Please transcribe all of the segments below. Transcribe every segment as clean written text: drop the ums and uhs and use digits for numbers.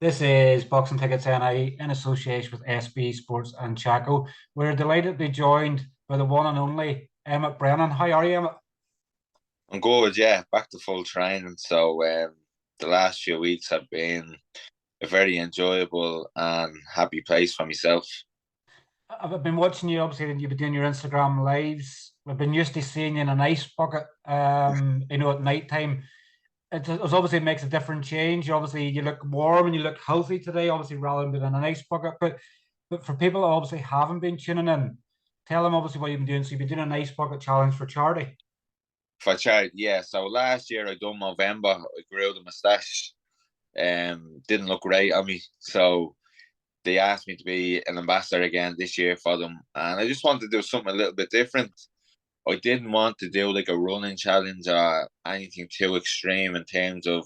This is Boxing Tickets NI in association with SB Sports and Chaco. We're delighted to be joined by the one and only Emmet Brennan. How are you, Emmet? I'm good, yeah, back to full training. So the last few weeks have been a very enjoyable and happy place for myself. I've been watching you, obviously, and you've been doing your Instagram lives. We've been used to seeing you in an ice bucket, at night time. It obviously makes a different change. Obviously, you look warm and you look healthy today, obviously, rather than being in an ice bucket. But for people that obviously haven't been tuning in, tell them obviously what you've been doing. So you've been doing an ice bucket challenge for charity. For charity, yeah. So last year I done November. I grew the moustache. Didn't look great on me. So they asked me to be an ambassador again this year for them. And I just wanted to do something a little bit different. I didn't want to do like a running challenge or anything too extreme in terms of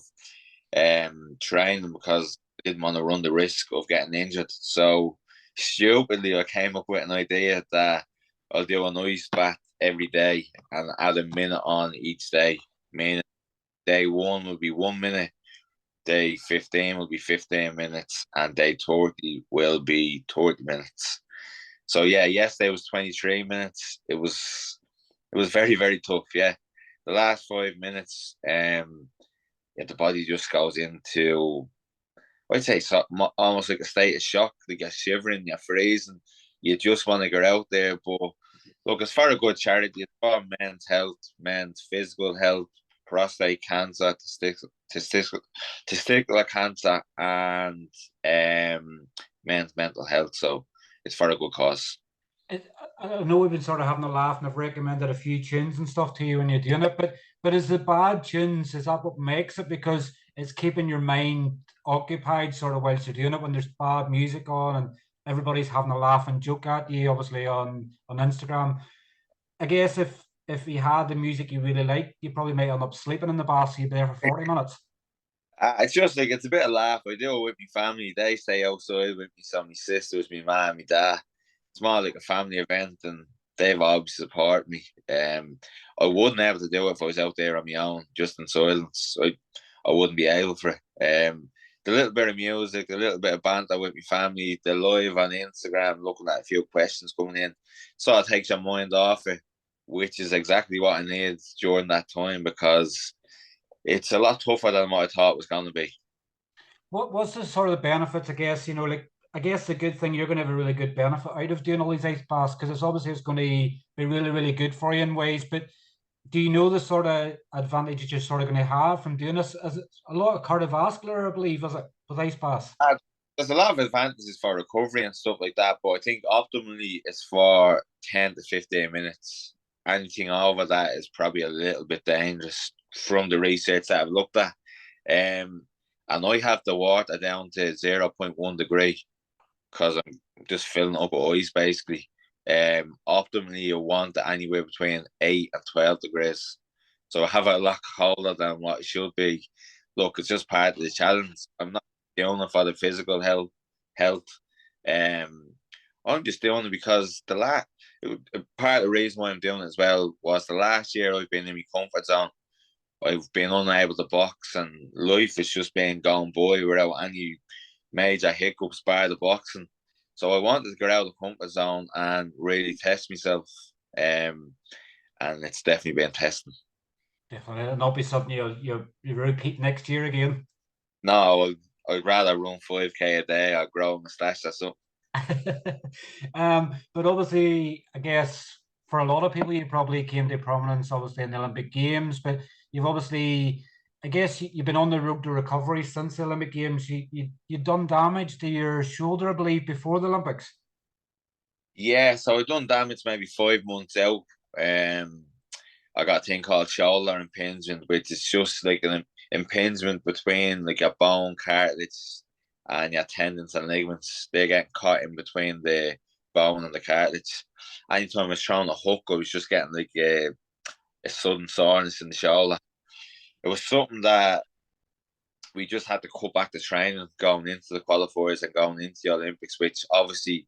training because I didn't want to run the risk of getting injured. So stupidly, I came up with an idea that I'll do an ice bath every day and add a minute on each day. Meaning day one will be 1 minute, day 15 will be 15 minutes, and day 30 will be 30 minutes. So yeah, yesterday was 23 minutes. It was very, very tough, yeah. The last 5 minutes, yeah, the body just goes into, I'd say, so, almost like a state of shock. Like you're shivering, you're freezing, you just want to get out there. But look, it's for a good charity. It's for men's health, men's physical health, prostate cancer, testicular cancer, and men's mental health. So it's for a good cause. I know we've been sort of having a laugh, and I've recommended a few tunes and stuff to you when you're doing it. But is the bad tunes, is that what makes it? Because it's keeping your mind occupied sort of whilst you're doing it when there's bad music on and everybody's having a laugh and joke at you, obviously on Instagram. I guess if you had the music you really like, you probably might end up sleeping in the bath, so you'd be there for 40 minutes. It's just like it's a bit of laugh. I do it with my family. They stay outside with me, so my sisters, my mum, my dad. It's more like a family event, and they've always support me. I wouldn't be able to do it if I was out there on my own, just in silence. I wouldn't be able for it. The little bit of music, the little bit of banter with my family, the live on Instagram, looking at a few questions coming in, sort of takes your mind off it, which is exactly what I need during that time because it's a lot tougher than what I thought it was going to be. What's the sort of the benefits? I guess like I guess the good thing you're going to have a really good benefit out of doing all these ice baths because it's going to be really really good for you in ways. But do you know the sort of advantages you're sort of going to have from doing this? Is it a lot of cardiovascular, I believe, is it with ice baths? There's a lot of advantages for recovery and stuff like that, but I think optimally it's for 10 to 15 minutes. Anything over that is probably a little bit dangerous from the research that I've looked at. And I have the water down to zero point 0.1 degree because I'm just filling up with ice basically. Optimally, you want it anywhere between 8 and 12 degrees. So I have it a lot colder than what it should be. Look, it's just part of the challenge. I'm not doing it for the physical health. Um, I'm just doing it because part of the reason why I'm doing it as well was the last year I've been in my comfort zone. I've been unable to box, and life has just been going by without any major hiccups by the boxing. So I wanted to get out of the comfort zone and really test myself. And it's definitely been testing. Definitely, it'll not be something you repeat next year again. No, I'd rather run 5K a day or grow a moustache or something. But obviously, I guess for a lot of people, you probably came to prominence, obviously, in the Olympic Games. But you've obviously, I guess, you've been on the road to recovery since the Olympic Games. You've done damage to your shoulder, I believe, before the Olympics. Yeah, so I've done damage maybe 5 months out. Um, I got a thing called shoulder impingement, which is just like an impingement between like your bone cartilage and your tendons and ligaments. They get caught in between the bone and the cartilage. Anytime I was throwing a hook, I was just getting like a sudden soreness in the shoulder. It was something that we just had to cut back the training going into the qualifiers and going into the Olympics, which obviously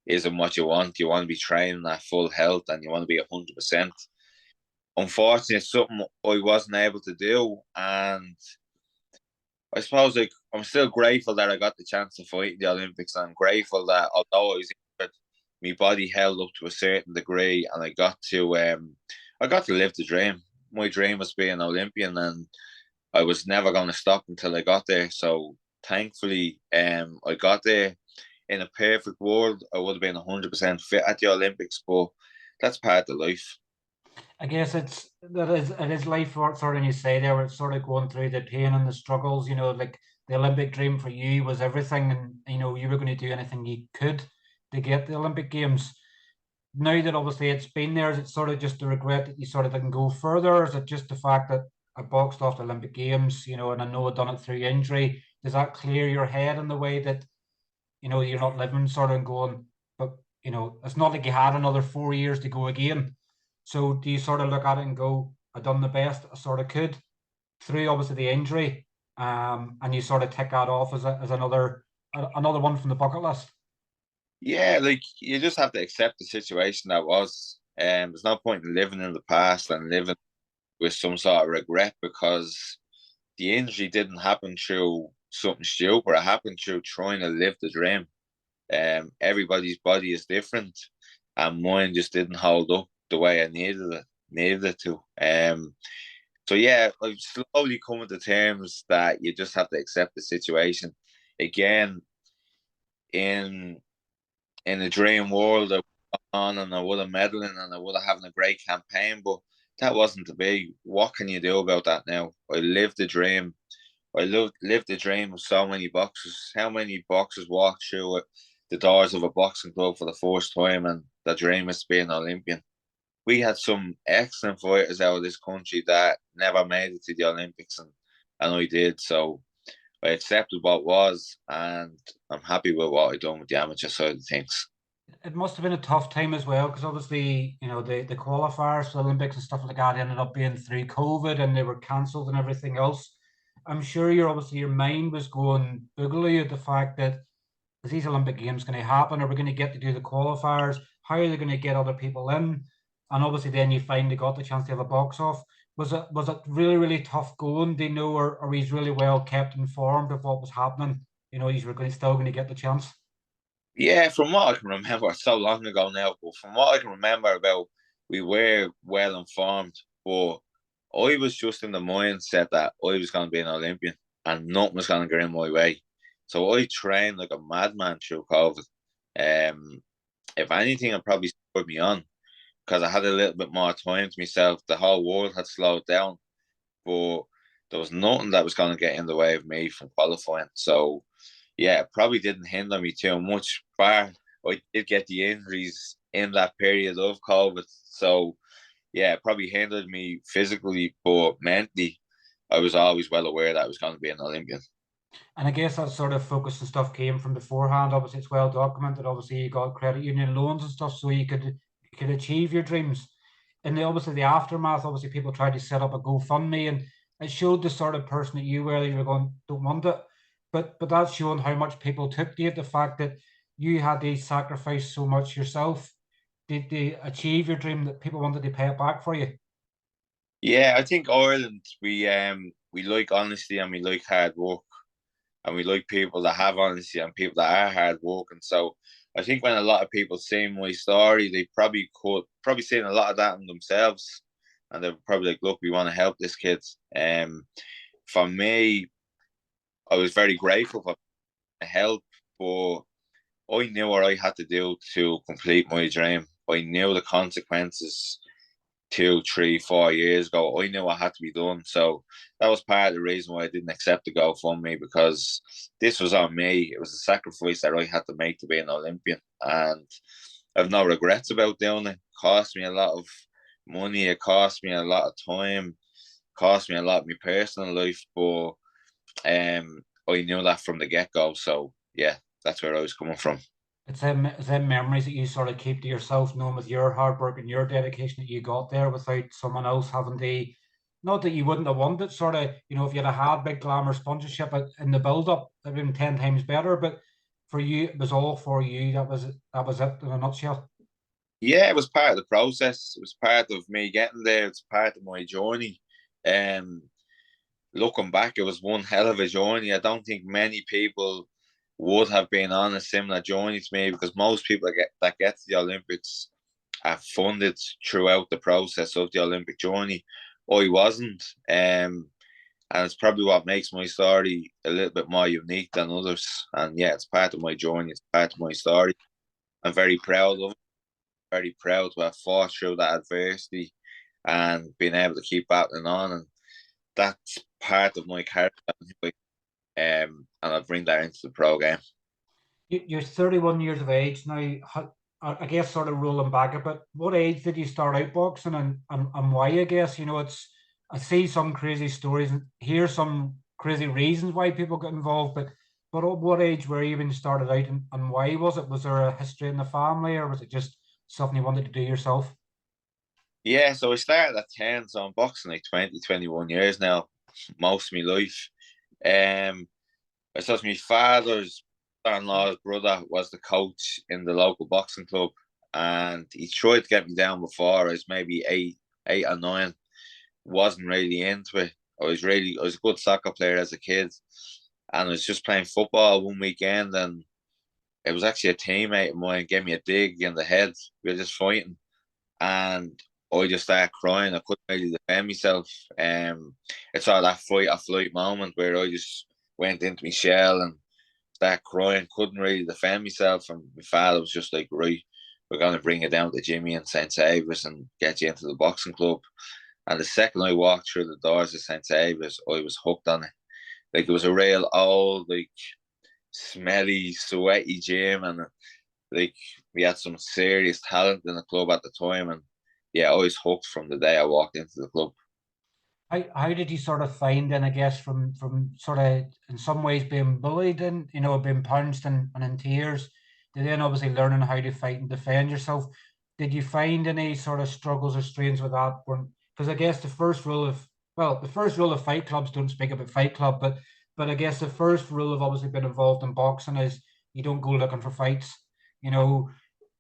isn't what you want. You want to be training at full health and you want to be 100%. Unfortunately, it's something I wasn't able to do, and I suppose like I'm still grateful that I got the chance to fight in the Olympics. I'm grateful that although I was injured, my body held up to a certain degree, and I got to live the dream. My dream was being an Olympian, and I was never going to stop until I got there. So thankfully, I got there. In a perfect world, I would have been 100% fit at the Olympics, but that's part of life. I guess it is life sort of, you say there, where it's sort of going through the pain and the struggles, like the Olympic dream for you was everything, and you were going to do anything you could to get the Olympic Games. Now that obviously it's been there, is it sort of just the regret that you sort of didn't go further, or is it just the fact that I boxed off the Olympic Games, and I know I've done it through injury? Does that clear your head in the way that, you're not living sort of and going, but, it's not like you had another 4 years to go again. So do you sort of look at it and go, I done the best I sort of could through obviously the injury, and you sort of tick that off as another one from the bucket list? Yeah, like you just have to accept the situation that was. There's no point in living in the past and living with some sort of regret, because the injury didn't happen through something stupid. It happened through trying to live the dream. Everybody's body is different, and mine just didn't hold up the way I needed it to. So yeah, I've slowly come to terms that you just have to accept the situation. Again, in a dream world, I would have on and I would have medaling and I would have having a great campaign, but that wasn't to be. What can you do about that now? I lived the dream. I lived the dream of so many boxers. How many boxers walked through the doors of a boxing club for the first time, and the dream is to be an Olympian? We had some excellent fighters out of this country that never made it to the Olympics, and I did. So I accepted what was, and I'm happy with what I done with the amateur side of things. It must have been a tough time as well, because obviously, the qualifiers for the Olympics and stuff like that ended up being through COVID, and they were cancelled and everything else. I'm sure your mind was going boogly at the fact that, is these Olympic Games going to happen? Are we going to get to do the qualifiers? How are they going to get other people in? And obviously, then you finally got the chance to have a box off. Was it really, really tough going? Do you know, or he's really well kept informed of what was happening? He's still going to get the chance. Yeah, from what I can remember, it's so long ago now, but from what I can remember about, we were well informed, but I was just in the mindset that I was going to be an Olympian and nothing was going to get in my way. So I trained like a madman through COVID. If anything, it probably spurred me on, because I had a little bit more time to myself. The whole world had slowed down, but there was nothing that was going to get in the way of me from qualifying. So yeah, it probably didn't hinder me too much. But I did get the injuries in that period of COVID. So yeah, it probably hindered me physically, but mentally, I was always well aware that I was going to be an Olympian. And I guess that sort of focus and stuff came from beforehand. Obviously, it's well documented. Obviously, you got credit union loans and stuff, so you could achieve your dreams. And obviously, the aftermath. Obviously, people tried to set up a GoFundMe, and it showed the sort of person that you were. You were going, don't want it, but that's showing how much people took to you. The fact that you had to sacrifice so much yourself to achieve your dream, that people wanted to pay it back for you. Yeah, I think Ireland, we like honesty and we like hard work, and we like people that have honesty and people that are hard working. So I think when a lot of people see my story, they probably seen a lot of that in themselves, and they're probably like, "Look, we want to help this kid." For me, I was very grateful for the help, but I knew what I had to do to complete my dream. I knew the consequences 2, 3, 4 years ago. I knew what had to be done. So that was part of the reason why I didn't accept the GoFundMe, because this was on me. It was a sacrifice that I had to make to be an Olympian. And I have no regrets about doing it. It cost me a lot of money. It cost me a lot of time. It cost me a lot of my personal life. But I knew that from the get-go. So yeah, that's where I was coming from. It's them memories that you sort of keep to yourself, knowing with your hard work and your dedication that you got there without someone else having to. Not that you wouldn't have wanted, sort of, if you'd have had big glamour sponsorship in the build up, it'd been 10 times better. But for you, it was all for you. That was it in a nutshell. Yeah, it was part of the process. It was part of me getting there. It's part of my journey. Um, looking back, it was one hell of a journey. I don't think many people would have been on a similar journey to me, because most people that get to the Olympics are funded throughout the process of the Olympic journey. I wasn't. And it's probably what makes my story a little bit more unique than others. And yeah, it's part of my journey. It's part of my story. I'm very proud of it. Very proud to have fought through that adversity and been able to keep battling on. And that's part of my character. And I'll bring that into the pro game. You're 31 years of age now. I guess sort of rolling back a bit, what age did you start out boxing, and why? I guess, you know, I see some crazy stories and hear some crazy reasons why people get involved, but at what age were you when you started out, and why was it? Was there a history in the family, or was it just something you wanted to do yourself? Yeah, so I started at 10, so I'm boxing like 20, 21 years now, most of my life. I suppose my father's in-law's brother was the coach in the local boxing club, and he tried to get me down before I was maybe eight or nine. Wasn't really into it. I was a good soccer player as a kid, and I was just playing football one weekend, and it was actually a teammate of mine gave me a dig in the head. We were just fighting, and I just started crying. I couldn't really defend myself. It's all that fight or flight moment where I just went into my shell and started crying. Couldn't really defend myself, and my father was just like, "Right, we're going to bring you down to Jimmy and St. Saviour's and get you into the boxing club." And the second I walked through the doors of St. Saviour's, I was hooked on it. Like, it was a real old, like, smelly, sweaty gym, and like, we had some serious talent in the club at the time. And yeah, I was hooked from the day I walked into the club. How did you sort of find, and I guess from sort of in some ways being bullied and, you know, being punched and in tears, to then obviously learning how to fight and defend yourself? Did you find any sort of struggles or strains with that? Because I guess the first rule of fight clubs, don't speak about Fight Club, but I guess the first rule of obviously being involved in boxing is you don't go looking for fights. You know,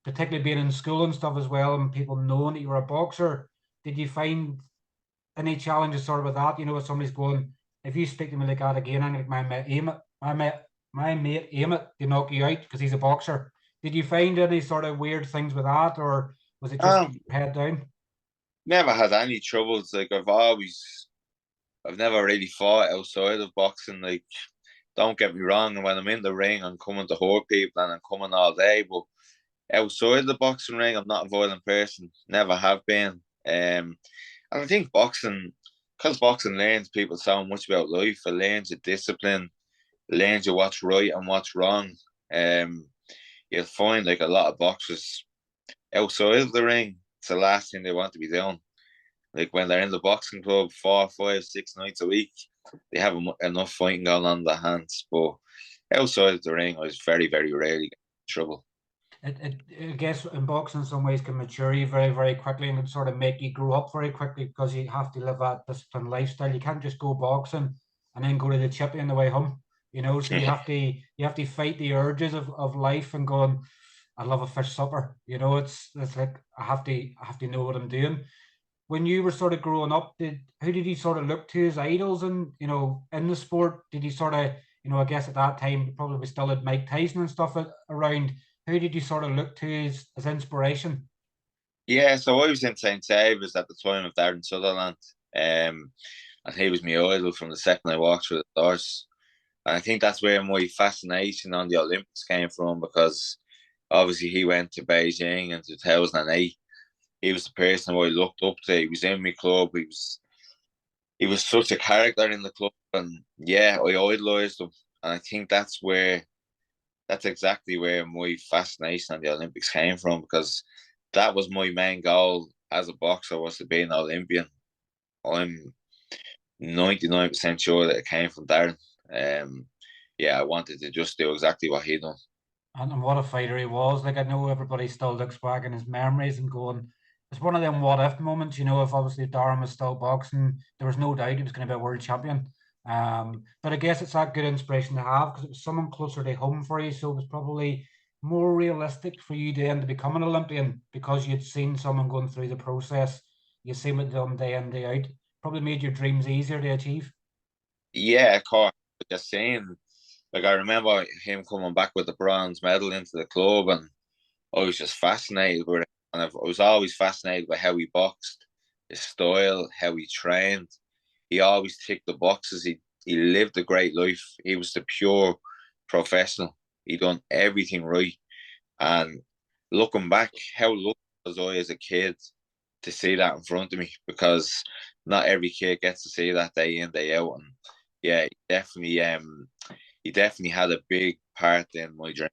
particularly being in school and stuff as well, and people knowing that you were a boxer. Did you find any challenges sort of with that? You know, if somebody's going, if you speak to me like that again, I'm like, my mate Emmet to knock you out because he's a boxer. Did you find any sort of weird things with that, or was it just Um, head down? Never had any troubles. Like, I've never really fought outside of boxing. Like, don't get me wrong, and when I'm in the ring, I'm coming to hurt people and I'm coming all day. But outside the boxing ring, I'm not a violent person. Never have been. And I think because boxing learns people so much about life. It learns you discipline, it learns you what's right and what's wrong. Um, You'll find like a lot of boxers outside of the ring, it's the last thing they want to be doing. Like, when they're in the boxing club 4, 5, 6 nights a week, they have enough fighting going on in their hands. But outside of the ring, I was very, very rarely get in trouble. I guess in boxing in some ways can mature you very, very quickly and can sort of make you grow up very quickly because you have to live that disciplined lifestyle. You can't just go boxing and then go to the chippy on the way home, you know. So you have to fight the urges of life and going, I love a fish supper. You know, it's like I have to know what I'm doing. When you were sort of growing up, who did you sort of look to as idols, and, you know, in the sport? Did you sort of, you know, I guess at that time probably still had Mike Tyson and stuff around. Who did you sort of look to as inspiration? Yeah, so I was in St. Saviour's at the time of Darren Sutherland. And he was my idol from the second I walked through the doors. And I think that's where my fascination on the Olympics came from, because obviously he went to Beijing in 2008. He was the person who I looked up to. He was in my club. He was such a character in the club, and yeah, I idolised him. And I think that's exactly where my fascination on the Olympics came from, because that was my main goal as a boxer, was to be an Olympian. I'm 99% sure that it came from Darren. Um, yeah, I wanted to just do exactly what he done. And what a fighter he was. Like, I know everybody still looks back in his memories and going, it's one of them what if moments, you know, if obviously Durham was still boxing, there was no doubt he was going to be a world champion. But I guess it's that good inspiration to have because it was someone closer to home for you. So it was probably more realistic for you then to become an Olympian because you'd seen someone going through the process. You seen it done day in, day out. Probably made your dreams easier to achieve. Yeah, of course. Just saying, like I remember him coming back with the bronze medal into the club, and I was just fascinated with it. And I was always fascinated by how he boxed, his style, how he trained. He always ticked the boxes. He lived a great life. He was the pure professional. He done everything right. And looking back, how lucky was I as a kid to see that in front of me, because not every kid gets to see that day in, day out. And yeah, he definitely had a big part in my journey.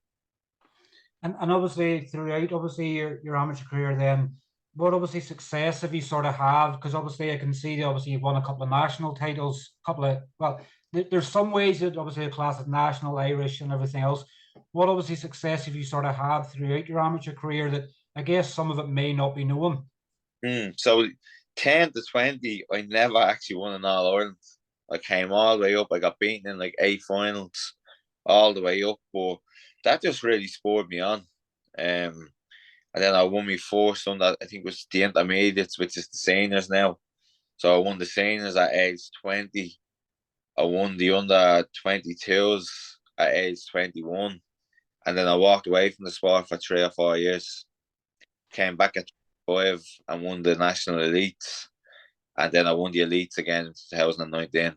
And obviously throughout obviously your amateur career then, what obviously success have you sort of have? Because obviously I can see that obviously you've won a couple of national titles, couple of well, there's some ways that obviously a class of national, Irish, and everything else. What obviously success have you sort of had throughout your amateur career that I guess some of it may not be known? So 10 to 20, I never actually won an All Ireland. I came all the way up. I got beaten in like 8 finals all the way up, but that just really spurred me on. And then I won my first on that, I think it was the intermediates, which is the seniors now. So I won the seniors at age 20. I won the under 22s at age 21. And then I walked away from the sport for 3 or 4 years. Came back at 5 and won the national elites. And then I won the elites again in 2019,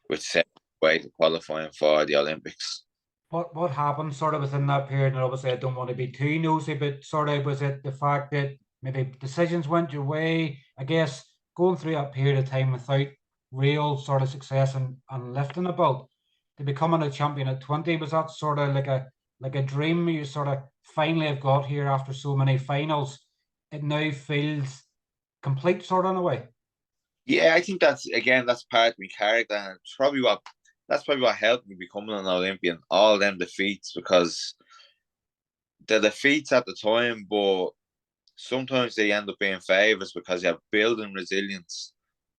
which set the way to qualifying for the Olympics. What happened sort of within that period? And obviously, I don't want to be too nosy, but sort of was it the fact that maybe decisions went your way? I guess going through that period of time without real sort of success and lifting a belt to becoming a champion at 20, was that sort of like a dream you sort of finally have got here after so many finals? It now feels complete sort of in a way. Yeah, I think that's part of my character, and it's probably what that's probably what helped me becoming an Olympian. All them defeats, because the defeats at the time, but sometimes they end up being favours because you're building resilience.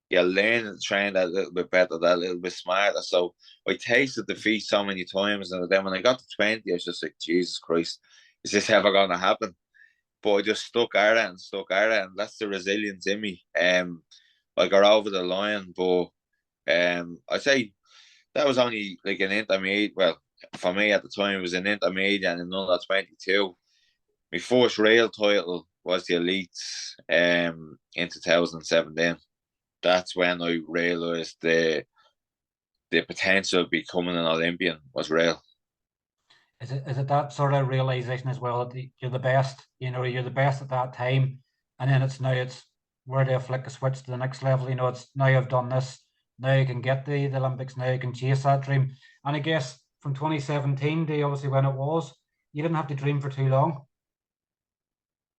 You're learning to train that little bit better, that little bit smarter. So I tasted defeat so many times, and then when I got to 20, I was just like, Jesus Christ, is this ever going to happen? But I just stuck at it and stuck at it, and that's the resilience in me. I got over the line, but I'd say that was only like an intermediate. Well, for me at the time, it was an intermediate and another 22. My first real title was the elites in 2017. That's when I realised the potential of becoming an Olympian was real. Is it that sort of realization as well that you're the best, you're the best at that time, and then it's where do you flick a switch to the next level? It's now you've done this, now you can get the Olympics, now you can chase that dream. And I guess from 2017 to obviously when it was, you didn't have to dream for too long.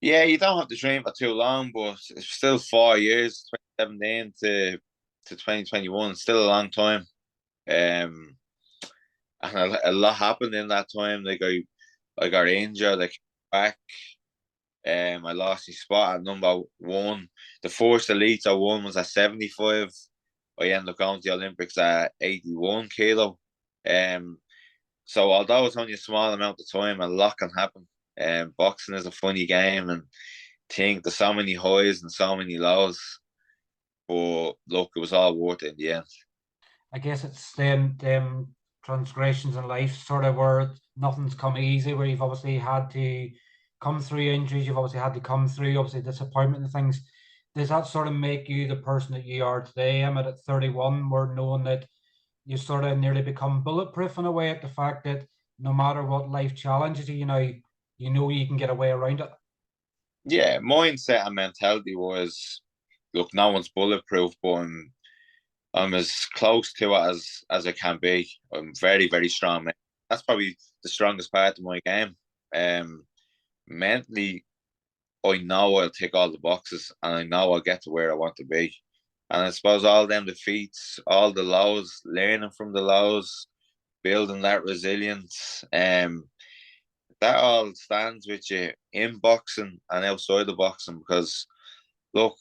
Yeah, you don't have to train for too long, but it's still 4 years, 2017 to 2021, still a long time. Um, and a lot happened in that time. Like I got injured, I came back. I lost my spot at number 1. The first elites I won was at 75. I ended up going to the Olympics at 81 kilo. Um, so although it's only a small amount of time, a lot can happen. Boxing is a funny game, and think there's so many highs and so many lows. But look, it was all worth it in the end. I guess it's them transgressions in life sort of where nothing's come easy, where you've obviously had to come through injuries, you've obviously had to come through obviously disappointment and things. Does that sort of make you the person that you are today? I'm at 31, where knowing that you sort of nearly become bulletproof in a way at the fact that no matter what life challenges you, you know you can get a way around it. Yeah, mindset and mentality was, look, no one's bulletproof, but I'm as close to it as I can be. I'm very, very strong. That's probably the strongest part of my game. Mentally, I know I'll tick all the boxes, and I know I'll get to where I want to be. And I suppose all them defeats, all the lows, learning from the lows, building that resilience, that all stands with you in boxing and outside the boxing. Because look,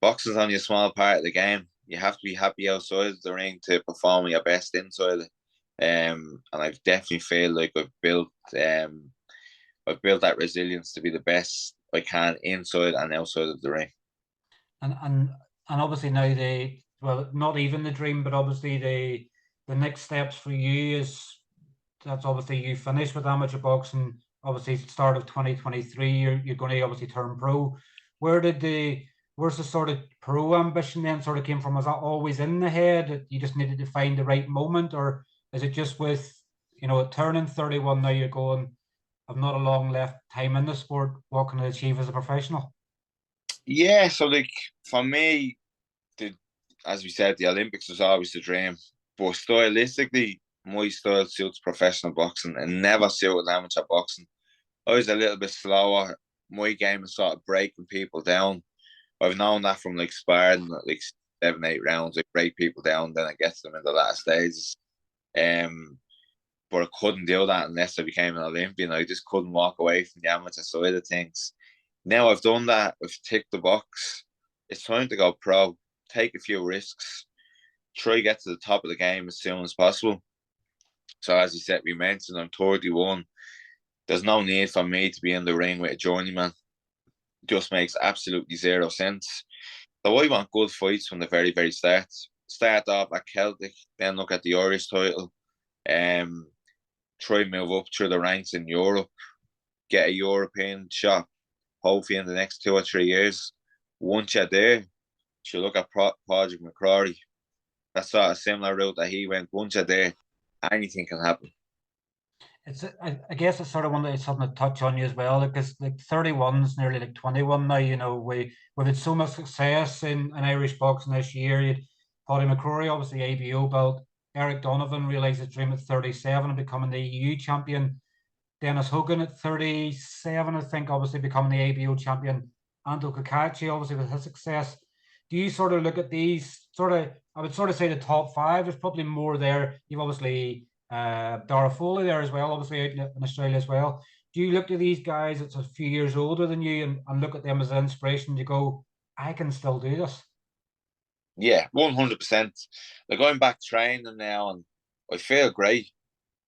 boxing's only a small part of the game. You have to be happy outside the ring to perform your best inside it. And I've definitely feel like I've built that resilience to be the best I can inside and outside of the ring. And and and obviously now well, not even the dream, but obviously the next steps for you is that's obviously you finished with amateur boxing. Obviously, start of 2023, you're going to obviously turn pro. Where did where's the sort of pro ambition then sort of came from? Was that always in the head that you just needed to find the right moment, or is it just with turning 31 now you're going, I've not a long left time in the sport. What can I achieve as a professional? Yeah, so like for me, the as we said, the Olympics was always the dream. But stylistically, my style suits professional boxing and never suited amateur boxing. I was a little bit slower. My game is sort of breaking people down. I've known that from like sparring, like 7, 8 rounds. I break people down, then I get them in the last stages. Um, but I couldn't do that unless I became an Olympian. I just couldn't walk away from the amateur side of things. Now I've done that. I've ticked the box. It's time to go pro. Take a few risks. Try to get to the top of the game as soon as possible. So as you said, we mentioned I'm 31. There's no need for me to be in the ring with a journeyman. It just makes absolutely zero sense. So I want good fights from the very, very start. Start off at Celtic, then look at the Irish title. Try and move up through the ranks in Europe. Get a European shot, hopefully in the next 2 or 3 years. Once you're there, you look at Padraig McCrory. That's sort of similar route that he went. Once you're there, anything can happen. I guess it's sort of one that it's something to touch on you as well, because like 31 is nearly like 21 now. We've had so much success in Irish boxing this year. You'd Paddy McCrory, obviously ABO belt. Eric Donovan realised his dream at 37 and becoming the EU champion. Dennis Hogan at 37, I think, obviously becoming the ABO champion. Anto Kakachi, obviously with his success. Do you sort of look at these I would sort of say the top five, there's probably more there. You've obviously Dara Foley there as well, obviously out in Australia as well. Do you look at these guys that's a few years older than you and look at them as an inspiration to go, I can still do this? Yeah, 100%. Like I'm back training now and I feel great.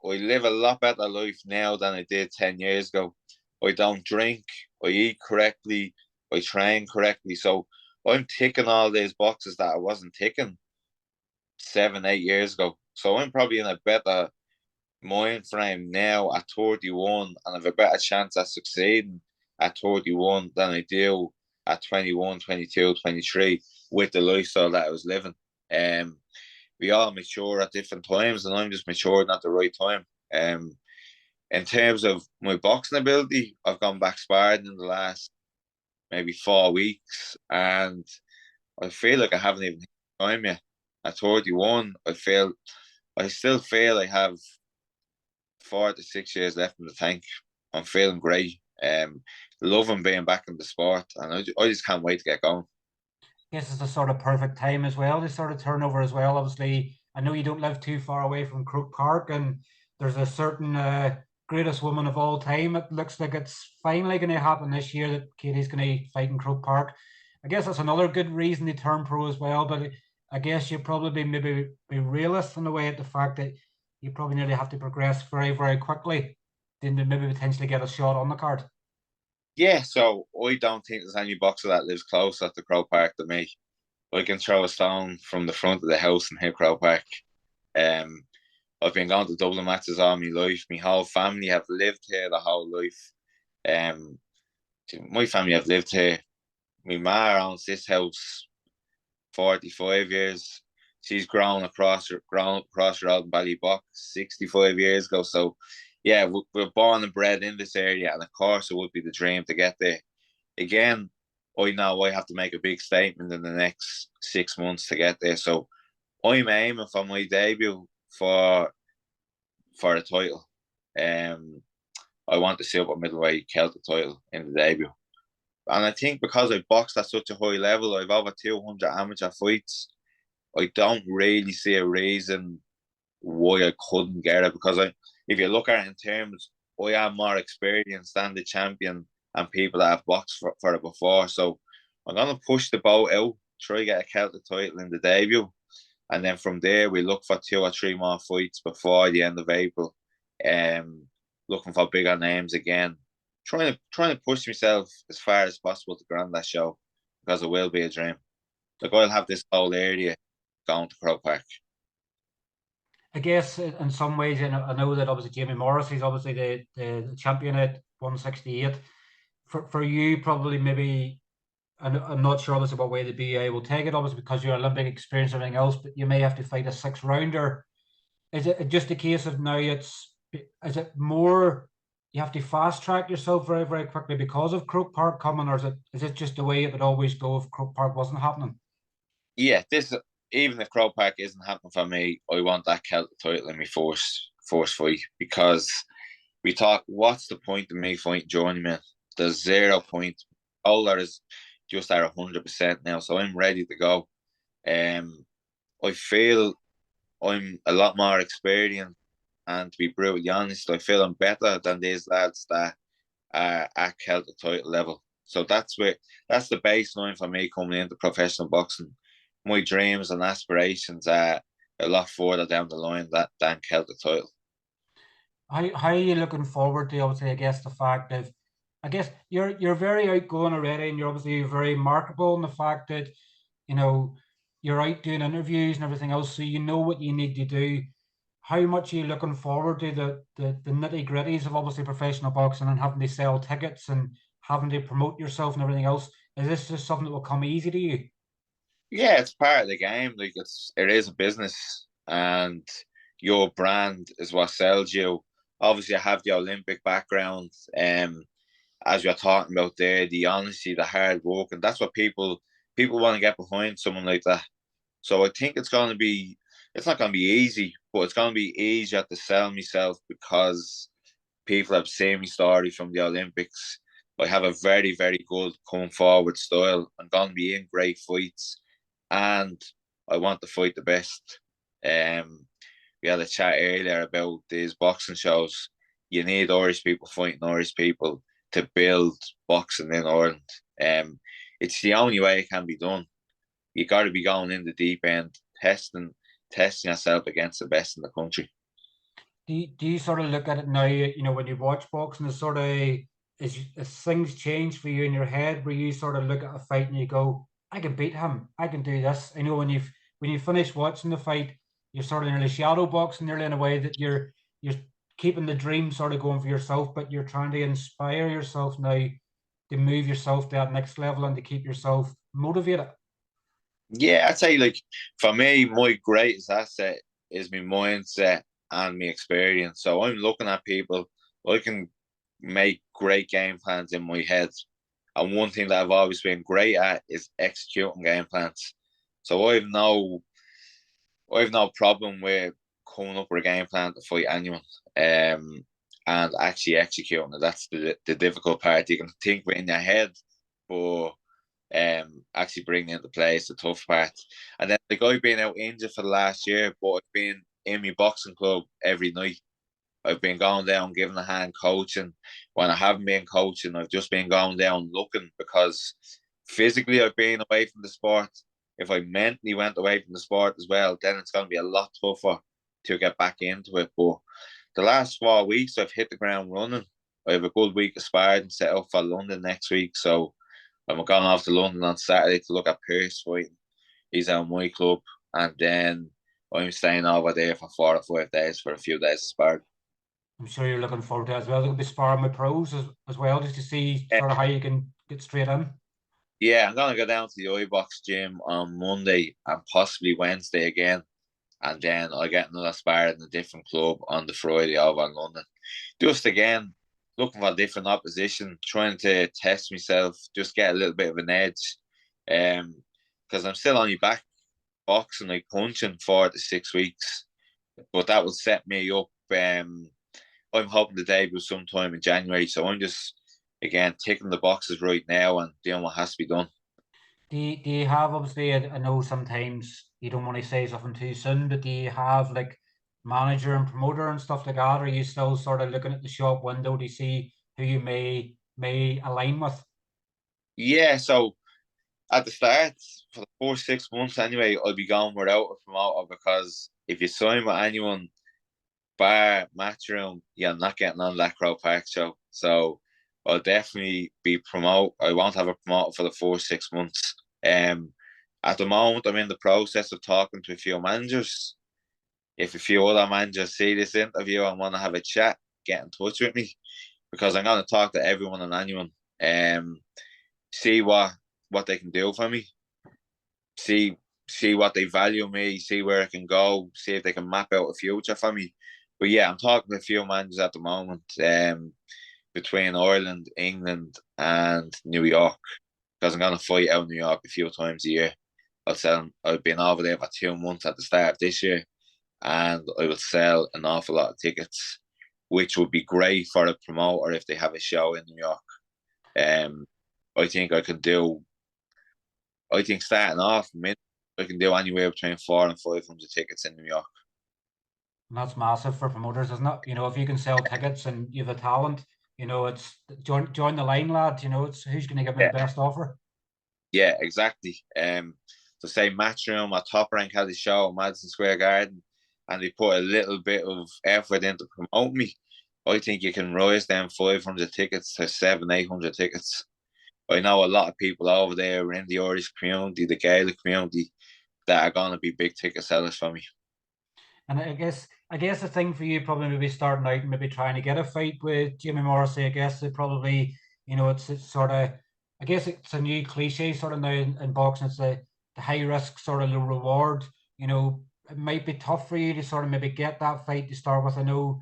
I live a lot better life now than I did 10 years ago. I don't drink, I eat correctly, I train correctly. So I'm ticking all these boxes that I wasn't ticking 7, 8 years ago. So I'm probably in a better mind frame now at 31 and have a better chance at succeeding at 31 than I do at 21, 22, 23 with the lifestyle that I was living. We all mature at different times and I'm just matured at the right time. In terms of my boxing ability, I've gone back sparring in the last maybe 4 weeks and I feel like I haven't even hit time yet. At 31, I still feel I have 4 to 6 years left in the tank. I'm feeling great. Loving being back in the sport, and I just can't wait to get going. Guess it's a sort of perfect time as well, this sort of turnover as well. Obviously, I know you don't live too far away from Croke Park, and there's a certain greatest woman of all time. It looks like it's finally going to happen this year that Katie's going to fight in Croke Park. I guess that's another good reason to turn pro as well. But I guess you probably maybe be realist in the way at the fact that you probably nearly have to progress very, very quickly to maybe potentially get a shot on the card. Yeah, so I don't think there's any boxer that lives closer to Croke Park than me. I can throw a stone from the front of the house and hit Croke Park. Um, I've been going to Dublin matches all my life. My whole family have lived here the whole life. Um, my family have lived here. My ma owns this house 45 years. She's grown across the road in Ballybox 65 years ago. So, yeah, we're born and bred in this area, and of course, it would be the dream to get there. Again, I know I have to make a big statement in the next 6 months to get there. So, I'm aiming for my debut for a title. I want the silver middleweight Celtic title in the debut. And I think because I boxed at such a high level, I've over 200 amateur fights. I don't really see a reason why I couldn't get it because if you look at it in terms, I am more experienced than the champion and people that have boxed for it before. So I'm going to push the boat out, try to get a Celtic title in the debut. And then from there, we look for 2 or 3 more fights before the end of April. Looking for bigger names again. Trying to push myself as far as possible to grant that show because it will be a dream. Like I'll have this whole area going to Croke Park. I guess in some ways, I know that obviously Jamie Morrissey is obviously the champion at 168. For you, probably maybe, I'm not sure obviously what way the BA will take it, obviously because your Olympic experience and everything else, but you may have to fight a 6-rounder. Is it just a case of now is it more you have to fast track yourself very, very quickly because of Croke Park coming, or is it just the way it would always go if Croke Park wasn't happening? Yeah, even if Croke Park isn't happening for me, I want that Celtic title in my force fight, because we talk, what's the point of me fighting Journeyman? There's 0 point. Ola is just at 100% now, so I'm ready to go. I feel I'm a lot more experienced, and to be brutally honest, I feel I'm better than these lads that are at Celtic title level. So that's the baseline for me coming into professional boxing. My dreams and aspirations are a lot further down the line than Celtic title. How are you looking forward to, obviously, I guess the fact that I guess you're very outgoing already, and you're obviously very marketable in the fact that you're out doing interviews and everything else, so you know what you need to do. How much are you looking forward to the nitty gritties of obviously professional boxing and having to sell tickets and having to promote yourself and everything else? Is this just something that will come easy to you? Yeah, it's part of the game. Like it is a business, and your brand is what sells you. Obviously, I have the Olympic background. As you're talking about there, the honesty, the hard work, and that's what people want to get behind someone like that. So I think it's not going to be easy, but it's going to be easier to sell myself because people have seen my story from the Olympics. I have a very, very good coming forward style. I'm going to be in great fights, and I want to fight the best. We had a chat earlier about these boxing shows. You need Irish people fighting Irish people to build boxing in Ireland. It's the only way it can be done. You got to be going in the deep end, testing yourself against the best in the country. Do you sort of look at it now, when you watch boxing, as sort of as things change for you in your head, where you sort of look at a fight and you go, I can beat him, I can do this. I know when you finish watching the fight, you're sort of nearly shadow boxing nearly in a way that you're keeping the dream sort of going for yourself, but you're trying to inspire yourself now to move yourself to that next level and to keep yourself motivated. Yeah, I'd say like for me, my greatest asset is my mindset and my experience. So I'm looking at people, I can make great game plans in my head. And one thing that I've always been great at is executing game plans. So I've no problem with coming up with a game plan to fight anyone. And actually executing it. That's the difficult part. You can think in your head, but actually bringing it into play is the tough part. And then the guy being out injured for the last year, but I've been in my boxing club every night. I've been going down, giving a hand coaching. When I haven't been coaching, I've just been going down looking, because physically I've been away from the sport. If I mentally went away from the sport as well, then it's going to be a lot tougher to get back into it. But the last 4 weeks, I've hit the ground running. I have a good week of sparring set up for London next week. So I'm going off to London on Saturday to look at Pierce fighting. He's out my club. And then I'm staying over there for 4 or 5 days for a few days of sparring. I'm sure you're looking forward to it as well. They'll be sparring with pros as well, just to see sort of how you can get straight in. Yeah, I'm going to go down to the iBox gym on Monday and possibly Wednesday again. And then I'll get another spar in a different club on the Friday over in London. Just again, looking for different opposition, trying to test myself, just get a little bit of an edge. Because I'm still only back boxing, like punching 4 to 6 weeks. But that will set me up. I'm hoping to debut sometime in January. So I'm just, again, ticking the boxes right now and doing what has to be done. Do you have, obviously, I know sometimes you don't want to say something too soon, but do you have like manager and promoter and stuff like that? Or are you still sort of looking at the shop window to see who you may align with? Yeah, so at the start, for the first 6 months anyway, I'll be going without a promoter, because if you sign with anyone, bar Matchroom, you're not getting on that Croke Park show. So I'll definitely be promote. I won't have a promoter for the first 6 months. At the moment, I'm in the process of talking to a few managers. If a few other managers see this interview and want to have a chat, get in touch with me, because I'm going to talk to everyone and anyone. See what they can do for me. See what they value me. See where I can go. See if they can map out a future for me. But yeah, I'm talking to a few managers at the moment. Between Ireland, England, and New York, because I'm going to fight out New York a few times a year. I've been over there for 2 months at the start of this year, and I will sell an awful lot of tickets, which would be great for a promoter if they have a show in New York. I think I can do. I think starting off, I can do anywhere between 400 and 500 tickets in New York. And that's massive for promoters, isn't it? If you can sell tickets and you have a talent, it's join the line, lad. It's who's going to give me the best offer. Yeah, exactly. So say Matchroom or Top Rank had a show at Madison Square Garden, and they put a little bit of effort into promote me. I think you can rise them 500 tickets to 700-800 tickets. I know a lot of people over there in the Irish community, the Gaelic community, that are going to be big ticket sellers for me. And I guess the thing for you probably maybe starting out and maybe trying to get a fight with Jamie Morrissey, I guess it probably, it's sort of, I guess it's a new cliche sort of now in boxing. It's the high risk sort of low reward. It might be tough for you to sort of maybe get that fight to start with. I know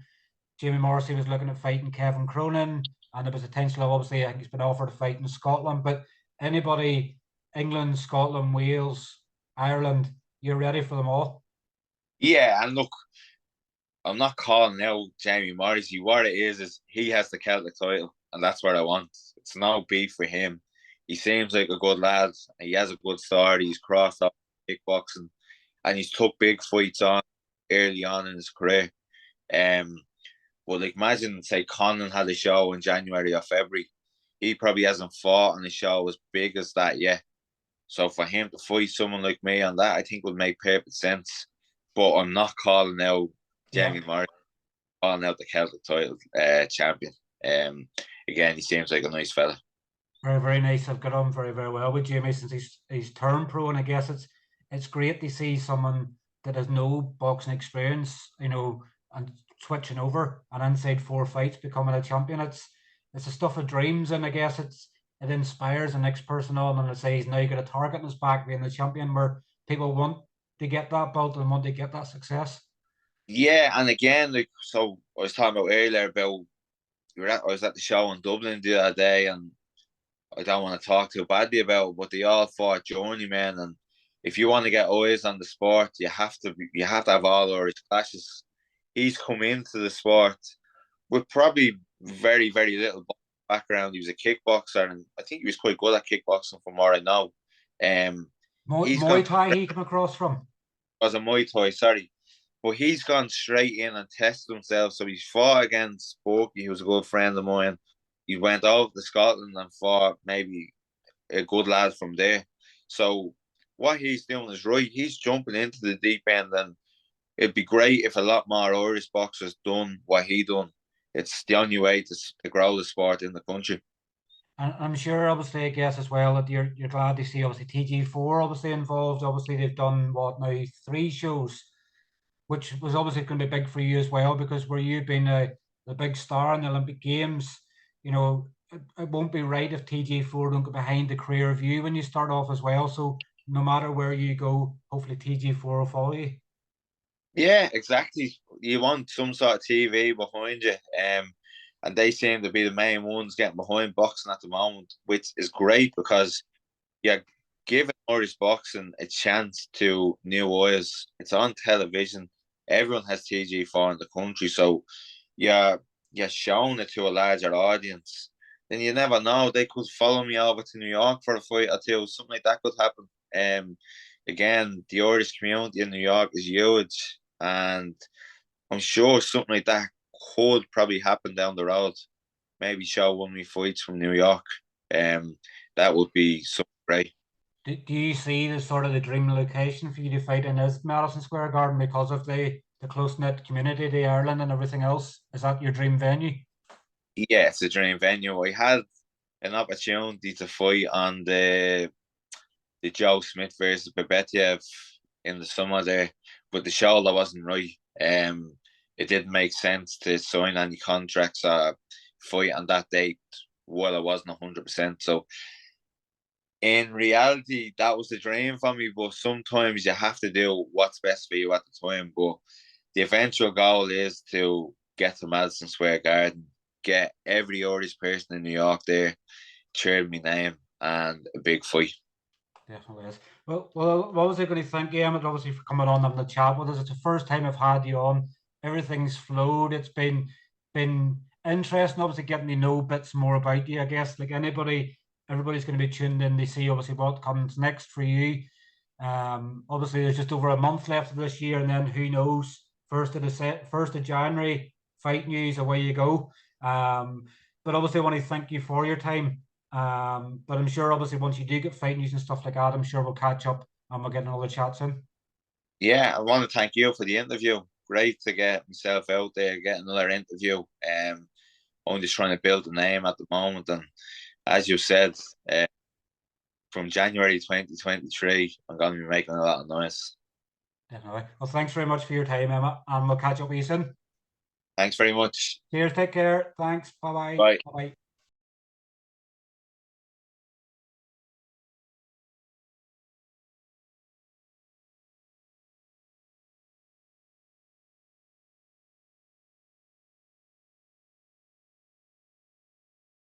Jamie Morrissey was looking at fighting Kevin Cronin, and there was potential, obviously, I think he's been offered a fight in Scotland. But anybody, England, Scotland, Wales, Ireland, you're ready for them all? Yeah, and look, I'm not calling out Jamie Morrissey. What it is he has the Celtic title, and that's what I want. It's no beef for him. He seems like a good lad. He has a good story. He's crossed up kickboxing, and he's took big fights on early on in his career. But like, imagine, say, Conlan had a show in January or February. He probably hasn't fought on a show as big as that yet. So for him to fight someone like me on that, I think would make perfect sense. But I'm not calling out Jamie Morrissey, calling out the Celtic title champion. Again, he seems like a nice fella. Very, very nice. I've got on very, very well with Jamie since he's turned pro, and I guess it's great to see someone that has no boxing experience, and switching over and inside 4 fights becoming a champion. It's the stuff of dreams, and I guess it inspires the next person on, and it says he's now got a target in his back being the champion, where people want to get that belt and want to get that success. Yeah, and again, like, so I was talking about earlier about I was at the show in Dublin the other day, and I don't want to talk too badly about it, but they all fought journeymen, and if you want to get eyes on the sport, you have to have all Irish clashes. He's come into the sport with probably very, very little background. He was a kickboxer, and I think he was quite good at kickboxing from what I know. Muay Thai he came across from? Was a Muay Thai, sorry. But he's gone straight in and tested himself. So he's fought against Spooky, who's a good friend of mine. He went over to Scotland and fought maybe a good lad from there. So what he's doing is right. He's jumping into the deep end, and it'd be great if a lot more Irish boxers done what he done. It's the only way to grow the sport in the country. And I'm sure, obviously, I guess as well that you're glad to see obviously TG4 obviously involved. Obviously, they've done what now 3 shows, which was obviously going to be big for you as well, because where you've been the big star in the Olympic Games, it won't be right if TG4 don't go behind the career of you when you start off as well. So no matter where you go, hopefully TG4 will follow you. Yeah, exactly. You want some sort of TV behind you. And they seem to be the main ones getting behind boxing at the moment, which is great because you're giving Irish boxing a chance to new eyes. It's on television. Everyone has TG4 in the country, so you're showing it to a larger audience. Then you never know, they could follow me over to New York for a fight or two. Something like that could happen. Again, the Irish community in New York is huge, and I'm sure something like that could probably happen down the road. Maybe show one of my fights from New York. That would be so great. Do you see the sort of the dream location for you to fight in is Madison Square Garden because of the close-knit community, the Ireland and everything else? Is that your dream venue? Yeah, it's a dream venue. I had an opportunity to fight on the the Joe Smith versus Babetjev in the summer there, but the shoulder wasn't right. It didn't make sense to sign any contracts or fight on that date while I wasn't 100%. So in reality, that was the dream for me. But sometimes you have to do what's best for you at the time. But the eventual goal is to get to Madison Square Garden, get every Irish person in New York there, cheering my name, and a big fight. Definitely is. Well, obviously going to thank you, Emmet, obviously for coming on having the chat with us. It's the first time I've had you on. Everything's flowed. It's been interesting, obviously getting to know bits more about you. I guess like everybody's going to be tuned in to see obviously what comes next for you. Obviously there's just over a month left of this year, and then who knows? 1st of January, fight news, away you go. But obviously I want to thank you for your time. But I'm sure obviously once you do get fight news and stuff like that, I'm sure we'll catch up and we'll get another chat soon. Yeah, I want to thank you for the interview. Great to get myself out there, get another interview. I'm just trying to build a name at the moment, and as you said, from January 2023, I'm going to be making a lot of noise. Definitely. Well, thanks very much for your time, Emma, and we'll catch up with you soon. Thanks very much. Cheers. Take care. Thanks. Bye-bye. Bye. Bye-bye.